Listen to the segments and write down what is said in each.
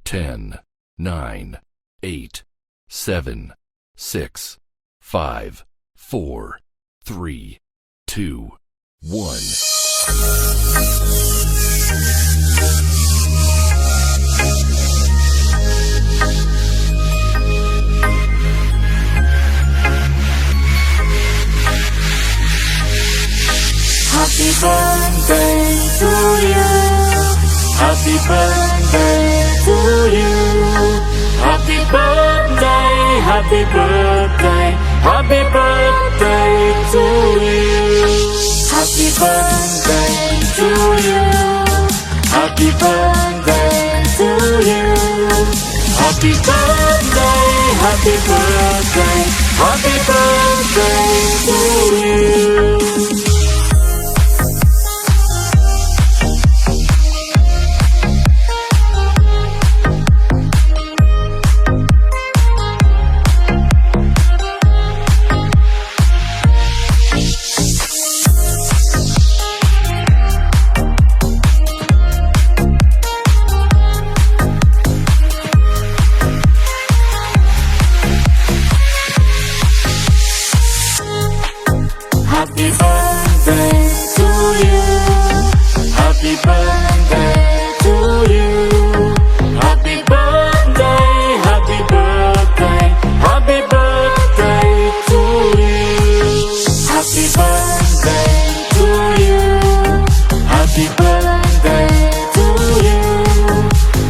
10, 9, 8, 7, 6, 5, 4, 3, 2, 1. Happy birthday to you. Happy birthday to you. Happy birthday, happy birthday, happy birthday to you. Happy birthday to you. Happy birthday to you. Happy birthday, happy birthday, happy birthday to you. Happy birthday to you. Happy birthday to you. Happy birthday, happy birthday, happy birthday to you. Happy birthday to you. Happy birthday to you.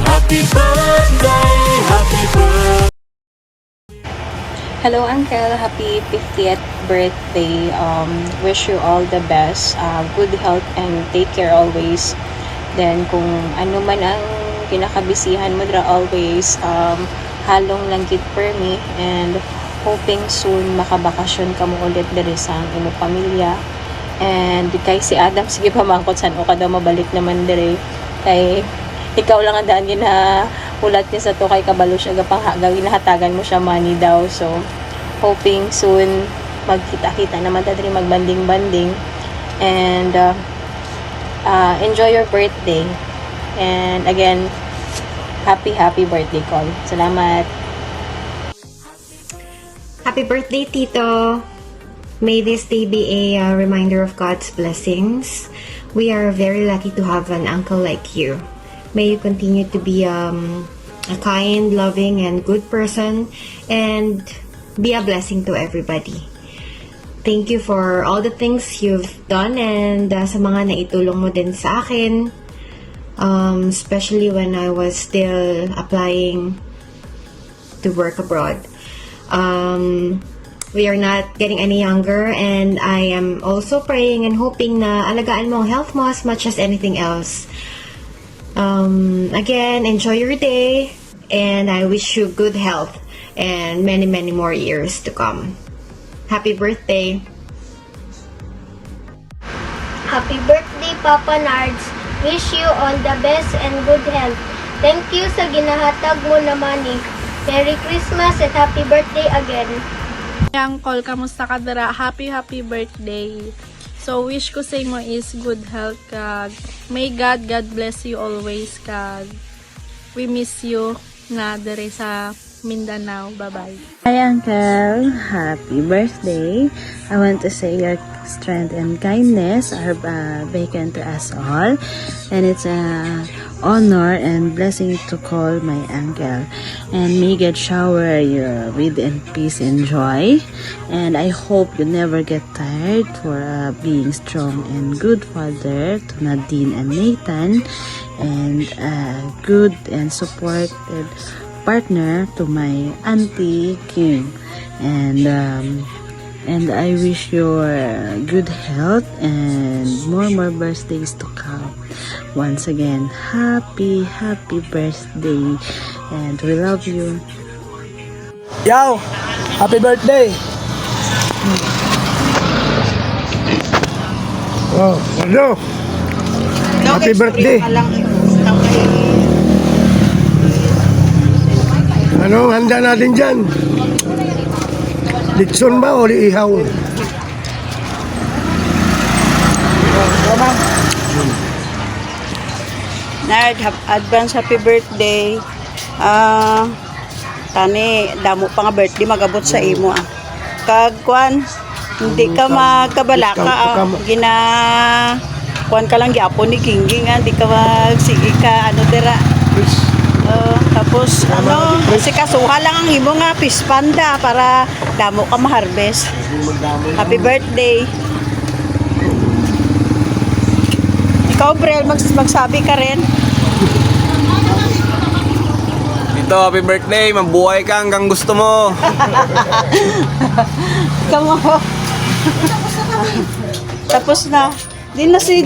Happy birthday, happy birthday. Hello, Uncle. Happy 50th birthday. Wish you all the best. Good health and take care always. Then, kung ano man ang kinakabisihan mo, always halong langgit per me. And hoping soon makabakasyon ka mo ulit diri sa imo pamilya. And kay si Adam, sige pa mangkot saan o ka daw mabalik naman diri. Kay ikaw lang ang daan na ulat niya sa to kay kabalo siya gawin nahatagan mo siya money daw. So hoping soon magkita-kita naman diri magbanding-banding and enjoy your birthday. And again, happy birthday call. Salamat. Happy birthday, Tito. May this day be a reminder of God's blessings. We are very lucky to have an uncle like you. May you continue to be a kind, loving, and good person, and be a blessing to everybody. Thank you for all the things you've done, and sa mga naitulong mo din sa akin, especially when I was still applying to work abroad. We are not getting any younger, and I am also praying and hoping na alagaan mo ang health mo as much as anything else. Again, enjoy your day, and I wish you good health and many more years to come. Happy birthday! Happy birthday, Papa Nards. Wish you all the best and good health. Thank you sa ginahatag mo na money. Merry Christmas and happy birthday again. Uncle, kamusta ka dara? Happy birthday. So wish ko sa imo is good health kag may God bless you always kag we miss you na dere sa Mindanao. Bye-bye. Hi Uncle, happy birthday. I want to say your strength and kindness are vacant to us all, and it's a honor and blessing to call my uncle, and may God shower you with and peace and joy, and I hope you never get tired for being strong and good father to Nadine and Nathan, and good and supported partner to my auntie Kim, and I wish you good health and more birthdays to come. Once again, happy birthday, and we love you. Yo, happy birthday. Oh, ano? Happy birthday. Ano handa natin dyan? Litson ba o ihaw? Nard, advance happy birthday. Tani, damo pa nga birthday magabot sa imo Kag kuan, hindi ka magkabala ka gina kuan ka lang gyapon ni Kingging di ka magsige ka dira. Tapos kasi kasuha lang ang imo nga fish panda para damo ka ma-harvest. Happy birthday. Ikaw, Brel, magsabi ka rin. Dito, happy birthday. Mabuhay ka hanggang gusto mo. Kamo. Tapos na. Di na si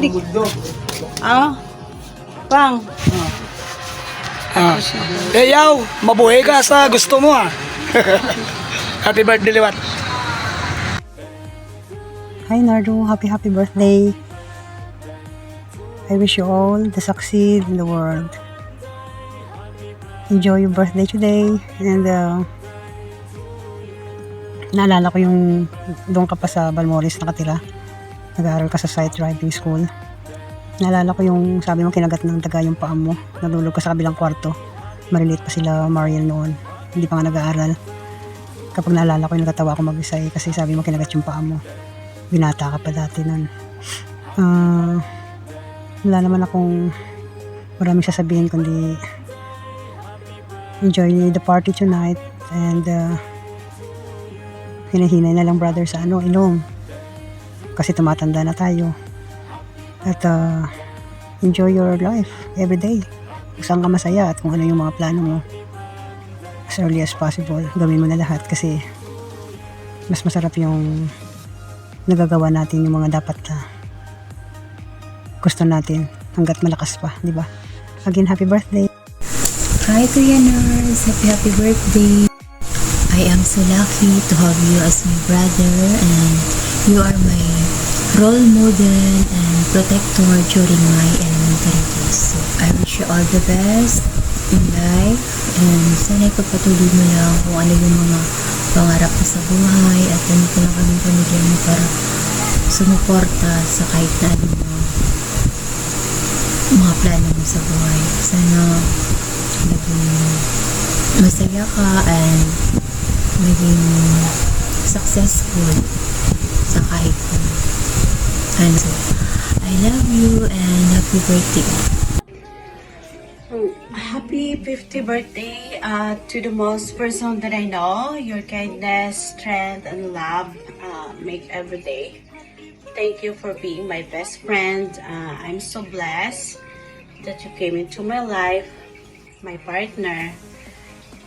Pang. Yaw, mabuhay ka sa gusto mo Happy birthday, Liwat. Hi Nardo, happy birthday. I wish you all the succeed in the world. Enjoy your birthday today and naalala ko yung doon ka pa sa Balmores nakatira. Nag-aaral ka sa Sight Driving School. Naalala ko yung sabi mo kinagat ng daga yung paa mo. Nalulog ka sa kabilang kwarto. Marilit pa sila Mariel noon. Hindi pa nga nag-aaral. Kapag naalala ko yung nagatawa ko mag-isay kasi sabi mo kinagat yung paa mo. Binata ka pa dati nun. Wala naman akong maraming sasabihin kundi enjoy the party tonight and hinahinay na lang brother sa ilong kasi tumatanda na tayo at enjoy your life every day kung saan ka masaya at kung ano yung mga plano mo as early as possible gawin mo na lahat kasi mas masarap yung nagagawa natin yung mga dapat na gusto natin hanggat malakas pa, di ba? Again, happy birthday! Hi Kuya Nars, happy birthday! I am so lucky to have you as my brother and you are my role model and protector during my elementary days. So I wish you all the best in life and sana ipagpatuloy mo lang kung ano yung mga pangarap mo sa buhay at nandito lang kami pamilya mo para sumuporta sa kahit na ano mga plano mo sa buhay. Sana maging masaya ka and maging successful sa kahit ano. So, I love you and happy birthday. Happy 50th birthday to the most person that I know. Your kindness, strength, and love make every day. Thank you for being my best friend. I'm so blessed that you came into my life, my partner.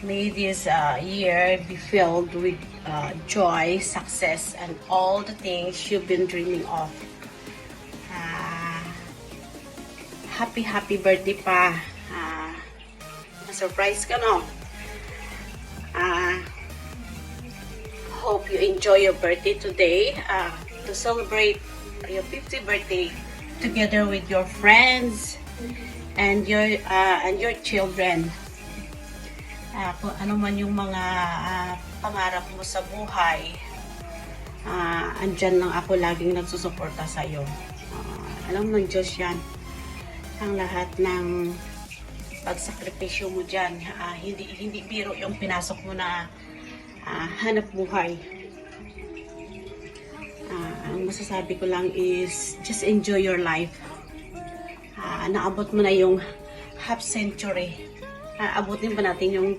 May this year be filled with joy, success, and all the things you've been dreaming of. Happy birthday pa. Surprise ka no? Hope you enjoy your birthday today. To celebrate your 50th birthday together with your friends and your children. Kung ano man yung mga pangarap mo sa buhay, andyan lang ako laging nagsusuporta sa iyo. Alam ng Diyos yan. Ang lahat ng pagsakripisyo mo dyan, hindi biro yung pinasok mo na hanap buhay. Ang masasabi ko lang is just enjoy your life. Naabot mo na yung half century. Abutin pa natin yung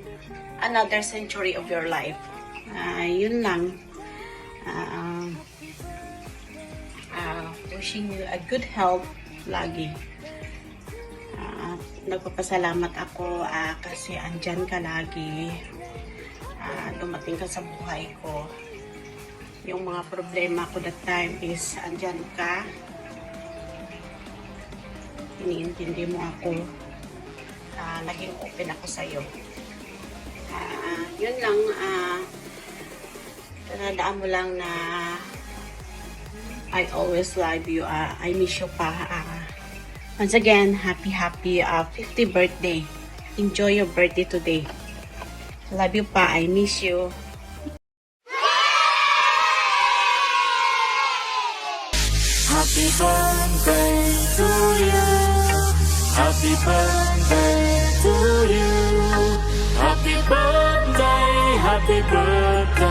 another century of your life. Yun lang. Wishing you a good health lagi. Nagpapasalamat ako kasi andyan ka lagi. Dumating ka sa buhay ko. Yung mga problema ko that time is andyan ka. Iniintindi mo ako. Naging open ako sa'yo. Yun lang. Tandaan mo lang na I always love you. I miss you pa. Once again, happy 50th birthday. Enjoy your birthday today. Love you pa. I miss you. Happy birthday to you. Happy birthday to you. Happy birthday